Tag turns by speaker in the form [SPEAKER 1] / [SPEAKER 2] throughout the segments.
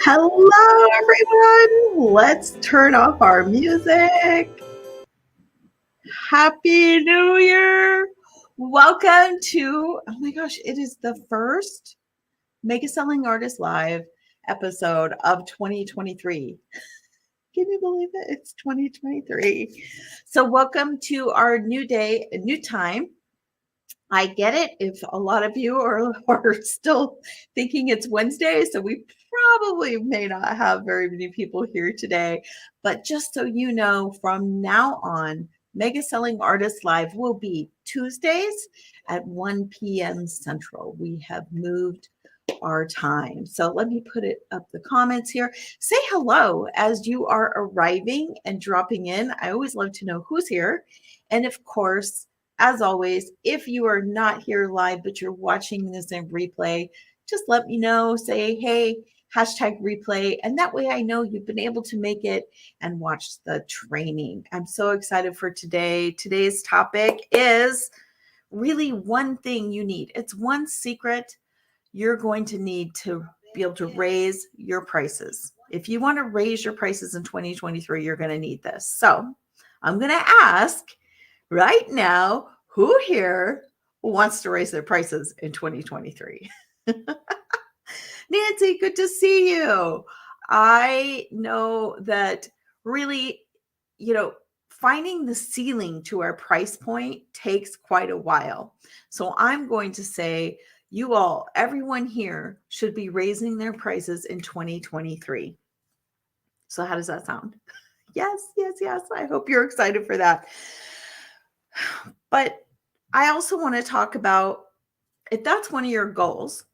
[SPEAKER 1] Hello, everyone. Let's turn off our music. Happy New Year. Welcome to, oh my gosh, it is the first Mega Selling Artist Live. episode of 2023. Can you believe it? It's 2023. So, welcome to our new day, a new time. I get it if a lot of you are still thinking it's Wednesday, so we probably may not have very many people here today. But just so you know, from now on, Mega Selling Artist Live will be Tuesdays at 1 p.m. Central. We have moved our time. So let me put it up the comments here. Say hello as you are arriving and dropping in. I always love to know who's here. And of course, as always, if you are not here live, but you're watching this in replay, just let me know. Say, hey, hashtag replay. And that way I know you've been able to make it and watch the training. I'm so excited for today. Today's topic is really one thing you need. It's one secret you're going to need to be able to raise your prices. If you want to raise your prices in 2023, you're going to need this. So I'm going to ask right now, who here wants to raise their prices in 2023? Nancy, good to see you. I know that really, finding the ceiling to our price point takes quite a while. So I'm going to say, you all, everyone here should be raising their prices in 2023. So how does that sound? Yes. I hope you're excited for that. But I also want to talk about, if that's one of your goals,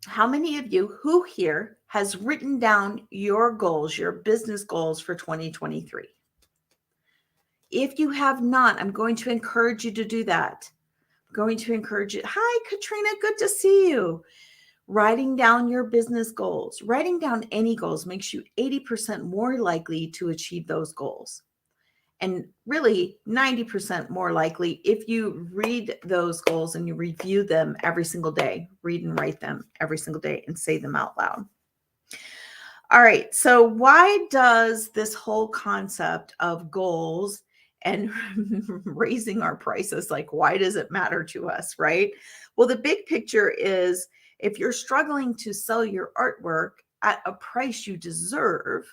[SPEAKER 1] how many of you who here has written down your goals, your business goals for 2023? If you have not, I'm going to encourage you to do that. Going to encourage you. Hi, Katrina. Good to see you. Writing down your business goals, writing down any goals makes you 80% more likely to achieve those goals. And really 90% more likely if you read those goals and you review them every single day, read and write them every single day and say them out loud. All right. So why does this whole concept of goals and raising our prices, like, why does it matter to us, right? Well, the big picture is if you're struggling to sell your artwork at a price you deserve,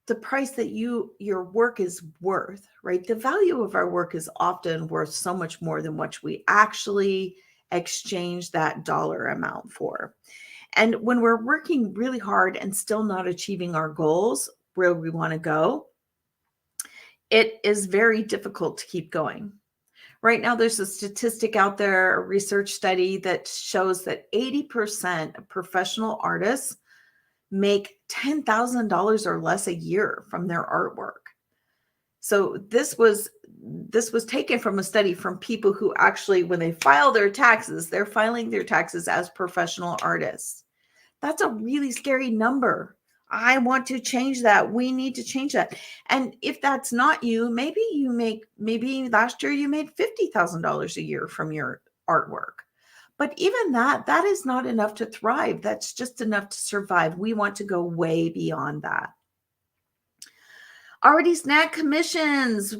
[SPEAKER 1] the price that your work is worth, right? The value of our work is often worth so much more than what we actually exchange that dollar amount for. And when we're working really hard and still not achieving our goals where we want to go, it is very difficult to keep going. Right now, there's a statistic out there, a research study that shows that 80% of professional artists make $10,000 or less a year from their artwork. So this was taken from a study from people who actually, when they file their taxes, they're filing their taxes as professional artists. That's a really scary number. I want to change that. We need to change that. And if that's not you, maybe last year you made $50,000 a year from your artwork. But even that is not enough to thrive. That's just enough to survive. We want to go way beyond that. Already snagged commissions.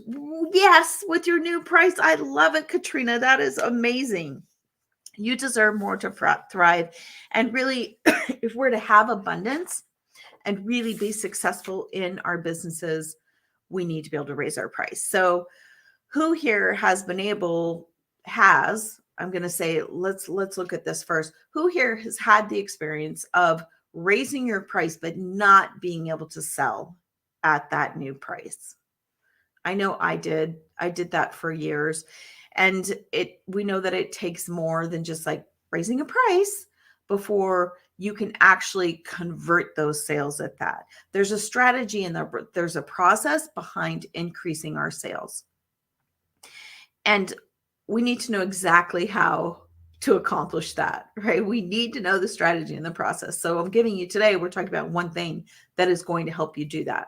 [SPEAKER 1] Yes, with your new price. I love it, Katrina. That is amazing. You deserve more to thrive. And really, if we're to have abundance and really be successful in our businesses, we need to be able to raise our price. So who here has been able, I'm going to say, let's look at this first. Who here has had the experience of raising your price, but not being able to sell at that new price? I know I did. I did that for years. And we know that it takes more than just like raising a price before you can actually convert those sales at that. There's a strategy and there's a process behind increasing our sales. And we need to know exactly how to accomplish that, right? We need to know the strategy and the process. So I'm giving you today, we're talking about one thing that is going to help you do that.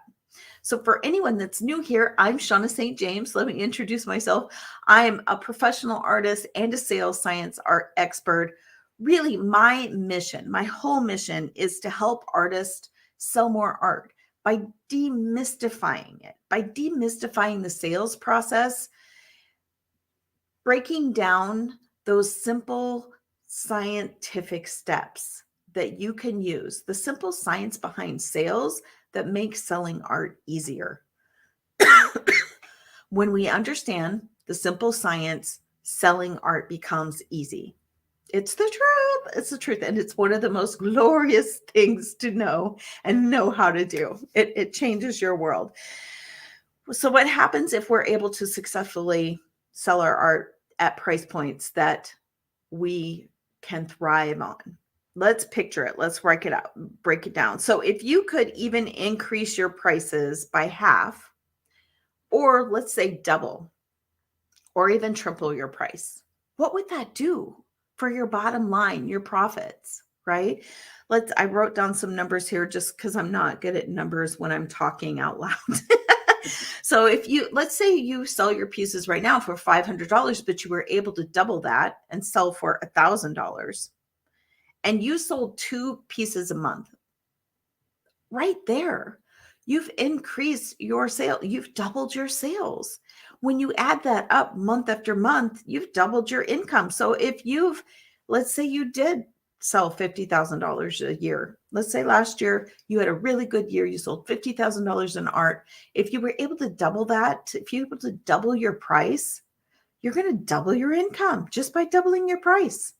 [SPEAKER 1] So for anyone that's new here, I'm Shauna St. James. Let me introduce myself. I'm a professional artist and a sales science art expert. Really, my mission, my whole mission is to help artists sell more art by demystifying it, by demystifying the sales process, breaking down those simple scientific steps that you can use, the simple science behind sales that makes selling art easier. When we understand the simple science, selling art becomes easy. It's the truth. It's the truth. And it's one of the most glorious things to know and know how to do. It changes your world. So, what happens if we're able to successfully sell our art at price points that we can thrive on? Let's picture it. Let's break it down. So, if you could even increase your prices by half, or let's say double, or even triple your price, what would that do for your bottom line, your profits, right? I wrote down some numbers here just because I'm not good at numbers when I'm talking out loud. So let's say you sell your pieces right now for $500, but you were able to double that and sell for $1,000, and you sold 2 pieces a month. Right there, you've increased your sale. You've doubled your sales. When you add that up month after month, you've doubled your income. So let's say you did sell $50,000 a year. Let's say last year you had a really good year. You sold $50,000 in art. If you were able to double that, if you were able to double your price, you're going to double your income just by doubling your price.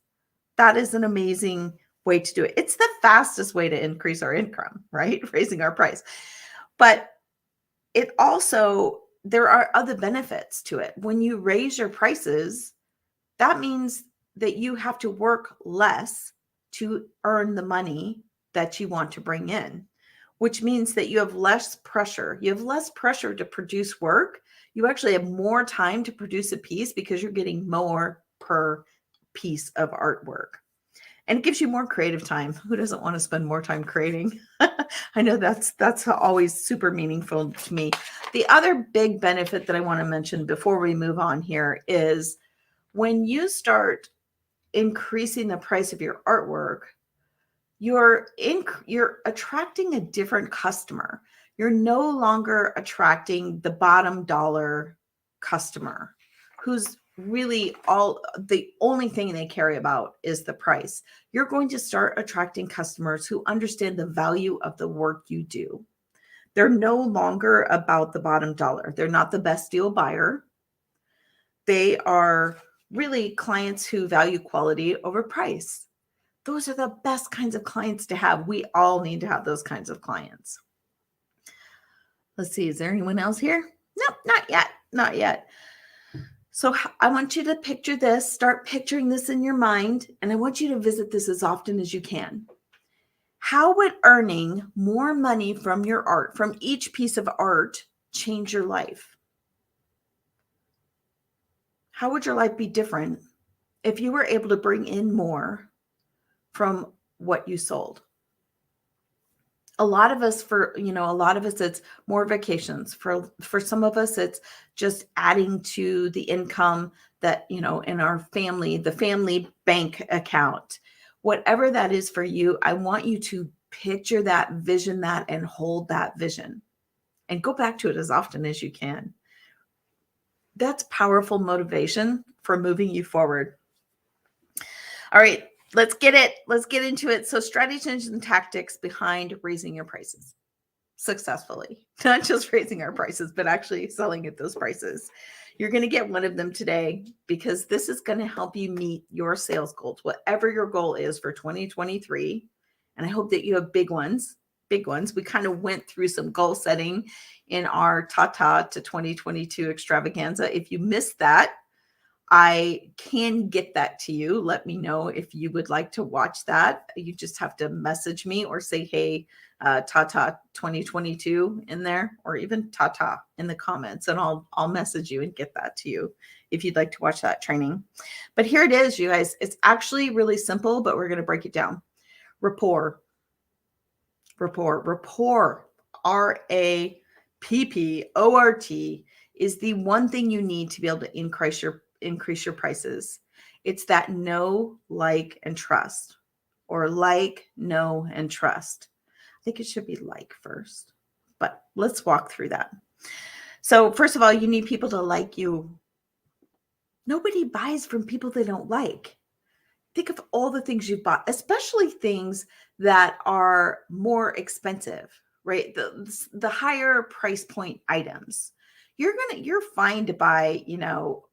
[SPEAKER 1] That is an amazing way to do it. It's the fastest way to increase our income, right? Raising our price. But there are other benefits to it. When you raise your prices, that means that you have to work less to earn the money that you want to bring in, which means that you have less pressure. You have less pressure to produce work. You actually have more time to produce a piece because you're getting more per piece of artwork. And it gives you more creative time. Who doesn't want to spend more time creating? I know that's always super meaningful to me. The other big benefit that I want to mention before we move on here is when you start increasing the price of your artwork, you're attracting a different customer. You're no longer attracting the bottom dollar customer who's really the only thing they care about is the price. You're going to start attracting customers who understand the value of the work you do. They're no longer about the bottom dollar. They're not the best deal buyer. They are really clients who value quality over price. Those are the best kinds of clients to have. We all need to have those kinds of clients. Let's see, is there anyone else here? Nope, not yet. Not yet. So I want you to picture this, start picturing this in your mind, and I want you to visit this as often as you can. How would earning more money from your art, from each piece of art, change your life? How would your life be different if you were able to bring in more from what you sold? A lot of us, it's more vacations. For some of us, it's just adding to the income that, in our family, the family bank account. Whatever that is for you, I want you to picture that, vision that, and hold that vision. And go back to it as often as you can. That's powerful motivation for moving you forward. All right. Let's get into it. So strategies and tactics behind raising your prices successfully, not just raising our prices, but actually selling at those prices. You're going to get one of them today because this is going to help you meet your sales goals, whatever your goal is for 2023. And I hope that you have big ones. We kind of went through some goal setting in our Tata to 2022 extravaganza. If you missed that, I can get that to you. Let me know if you would like to watch that. You just have to message me or say, hey, Tata 2022 in there, or even Tata in the comments, and I'll message you and get that to you if you'd like to watch that training. But here it is, you guys. It's actually really simple, but we're going to break it down. Rapport, RAPPORT is the one thing you need to be able to increase your prices. It's that know, like, and trust, or like, know, and trust. I think it should be like first, but let's walk through that. So first of all, you need people to like you. Nobody buys from people they don't like. Think of all the things you've bought, especially things that are more expensive, right? The higher price point items. You're fine to buy,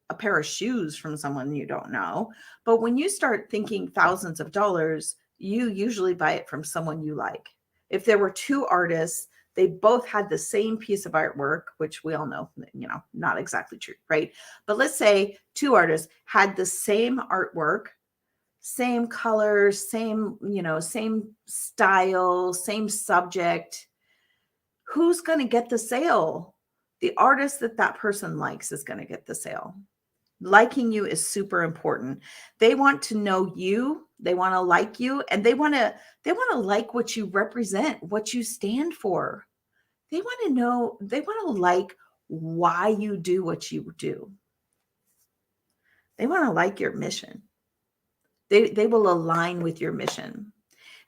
[SPEAKER 1] a pair of shoes from someone you don't know. But when you start thinking thousands of dollars, you usually buy it from someone you like. If there were two artists, they both had the same piece of artwork, which we all know, not exactly true, right? But let's say two artists had the same artwork, same colors, same style, same subject. Who's going to get the sale? The artist that person likes is going to get the sale. Liking you is super important. They want to know you, they want to like you, and they want to like what you represent, what you stand for. They want to like why you do what you do. They want to like your mission. They will align with your mission.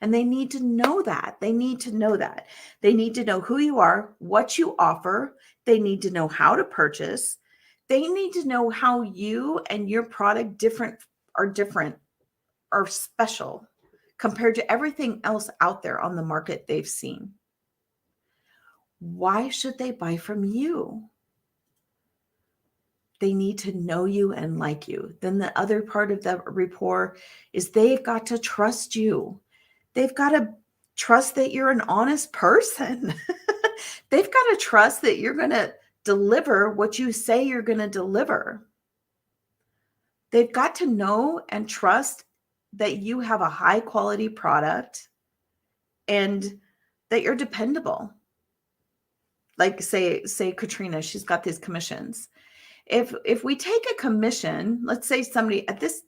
[SPEAKER 1] And they need to know that. They need to know that. They need to know who you are, what you offer. They need to know how to purchase. They need to know how you and your product are special compared to everything else out there on the market they've seen. Why should they buy from you? They need to know you and like you. Then the other part of the rapport is they've got to trust you. They've got to trust that you're an honest person. They've got to trust that you're going to deliver what you say you're going to deliver. They've got to know and trust that you have a high quality product and that you're dependable. Like say Katrina, she's got these commissions. If we take a commission, let's say somebody at this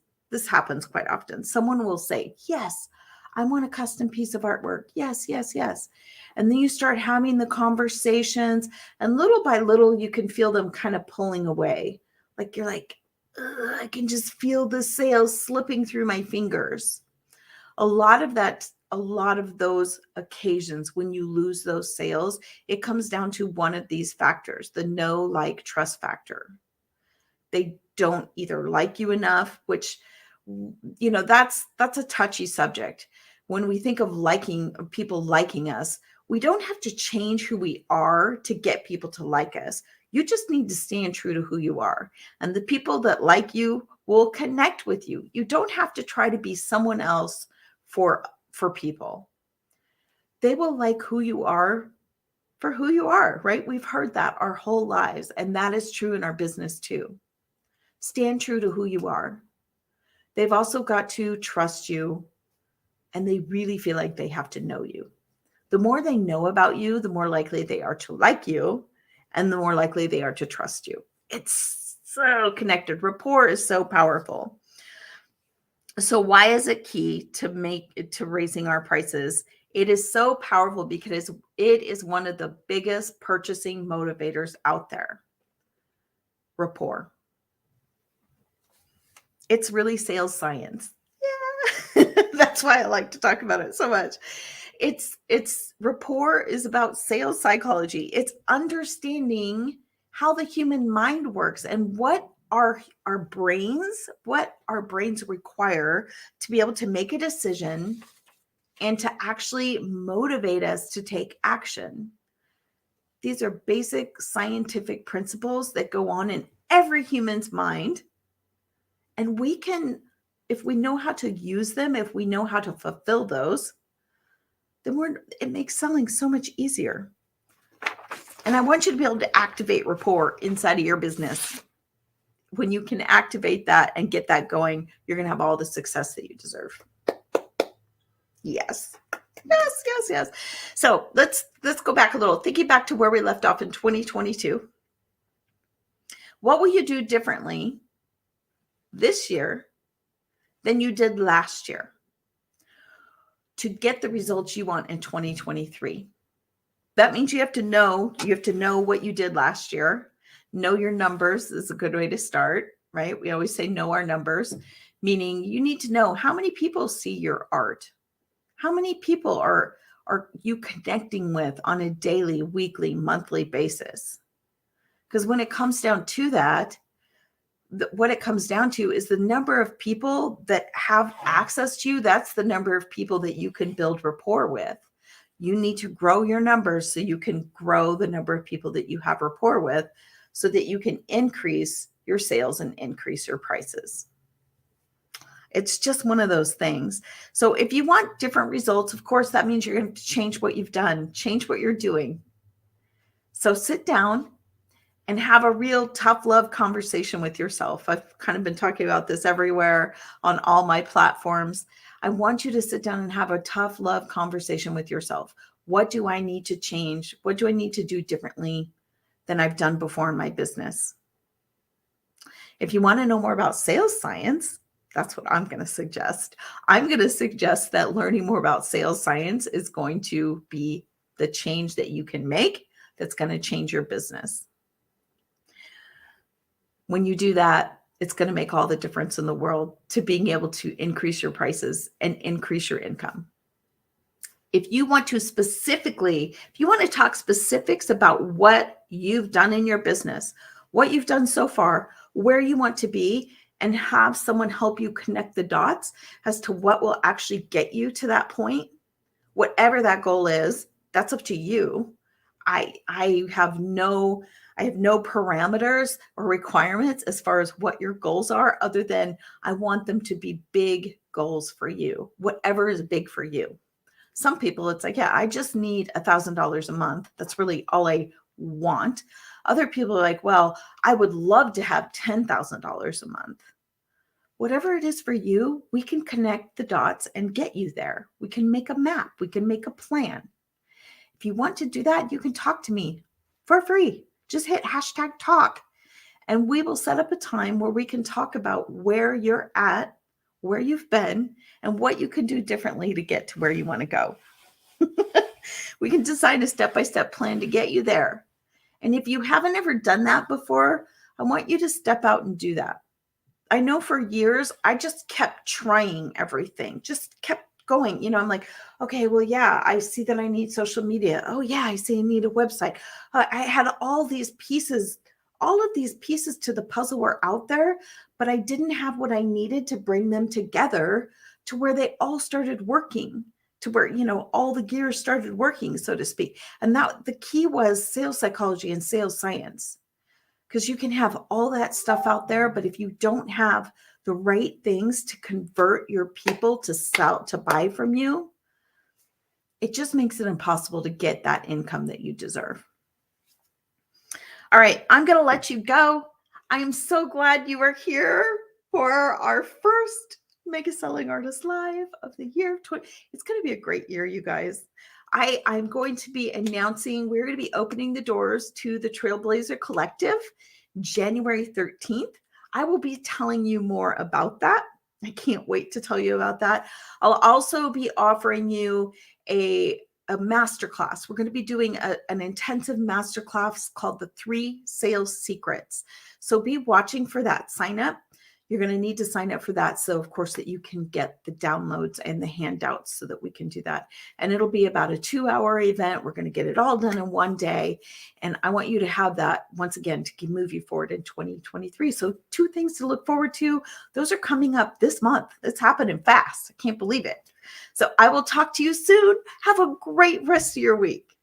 [SPEAKER 1] happens quite often. Someone will say, "Yes, I want a custom piece of artwork. Yes, yes, yes." And then you start having the conversations, and little by little, you can feel them kind of pulling away. Like you're like, I can just feel the sales slipping through my fingers. A lot of those occasions when you lose those sales, it comes down to one of these factors, the know, like, trust factor. They don't either like you enough, which, that's a touchy subject. When we think of people liking us, we don't have to change who we are to get people to like us. You just need to stand true to who you are. And the people that like you will connect with you. You don't have to try to be someone else for people. They will like who you are for who you are, right? We've heard that our whole lives, and that is true in our business too. Stand true to who you are. They've also got to trust you, and they really feel like they have to know you. The more they know about you, the more likely they are to like you, and the more likely they are to trust you. It's so connected. Rapport is so powerful. So why is it key to raising our prices? It is so powerful because it is one of the biggest purchasing motivators out there. Rapport. It's really sales science. Yeah. That's why I like to talk about it so much. It's rapport is about sales psychology. It's understanding how the human mind works and what our brains require to be able to make a decision and to actually motivate us to take action. These are basic scientific principles that go on in every human's mind. And we can, if we know how to use them, if we know how to fulfill those, then it makes selling so much easier. And I want you to be able to activate rapport inside of your business. When you can activate that and get that going, you're going to have all the success that you deserve. Yes. Yes, yes, yes. So let's go back a little, thinking back to where we left off in 2022. What will you do differently this year than you did last year to get the results you want in 2023? That means you have to know what you did last year. Know your numbers is a good way to start, right? We always say know our numbers, meaning you need to know how many people see your art. How many people are you connecting with on a daily, weekly, monthly basis? Because when it comes down to that, what it comes down to is the number of people that have access to you. That's the number of people that you can build rapport with. You need to grow your numbers so you can grow the number of people that you have rapport with so that you can increase your sales and increase your prices. It's just one of those things. So if you want different results, of course, that means you're going to change what you've done, change what you're doing. So sit down and have a real tough love conversation with yourself. I've kind of been talking about this everywhere on all my platforms. I want you to sit down and have a tough love conversation with yourself. What do I need to change? What do I need to do differently than I've done before in my business? If you want to know more about sales science, that's what I'm going to suggest. I'm going to suggest that learning more about sales science is going to be the change that you can make that's going to change your business. When you do that, it's going to make all the difference in the world to being able to increase your prices and increase your income. If you want to talk specifics about what you've done in your business, what you've done so far, where you want to be, and have someone help you connect the dots as to what will actually get you to that point, whatever that goal is, that's up to you. I have no parameters or requirements as far as what your goals are, other than I want them to be big goals for you, whatever is big for you. Some people, it's like, yeah, I just need $1,000 a month. That's really all I want. Other people are like, well, I would love to have $10,000 a month. Whatever it is for you, we can connect the dots and get you there. We can make a map. We can make a plan. If you want to do that, you can talk to me for free. Just hit #talk and we will set up a time where we can talk about where you're at, where you've been, and what you can do differently to get to where you want to go. We can design a step-by-step plan to get you there. And if you haven't ever done that before, I want you to step out and do that. I know for years, I just kept trying everything, just kept going. I'm like, okay, well, yeah, I see that I need social media. Oh yeah, I see I need a website. I had all of these pieces to the puzzle were out there, but I didn't have what I needed to bring them together to where they all started working, to where, all the gears started working, so to speak. And that the key was sales psychology and sales science. Because you can have all that stuff out there, but if you don't have the right things to convert your people to buy from you, it just makes it impossible to get that income that you deserve. All right, I'm going to let you go. I am so glad you are here for our first Mega Selling Artist Live of the year. It's going to be a great year, you guys. I'm going to be announcing, we're going to be opening the doors to the Trailblazer Collective January 13th. I will be telling you more about that. I can't wait to tell you about that. I'll also be offering you a masterclass. We're going to be doing an intensive masterclass called the 3 Sales Secrets. So be watching for that. Sign up. You're going to need to sign up for that. So of course that you can get the downloads and the handouts so that we can do that. And it'll be about a 2-hour event. We're going to get it all done in one day. And I want you to have that once again to move you forward in 2023. So 2 things to look forward to. Those are coming up this month. It's happening fast. I can't believe it. So I will talk to you soon. Have a great rest of your week.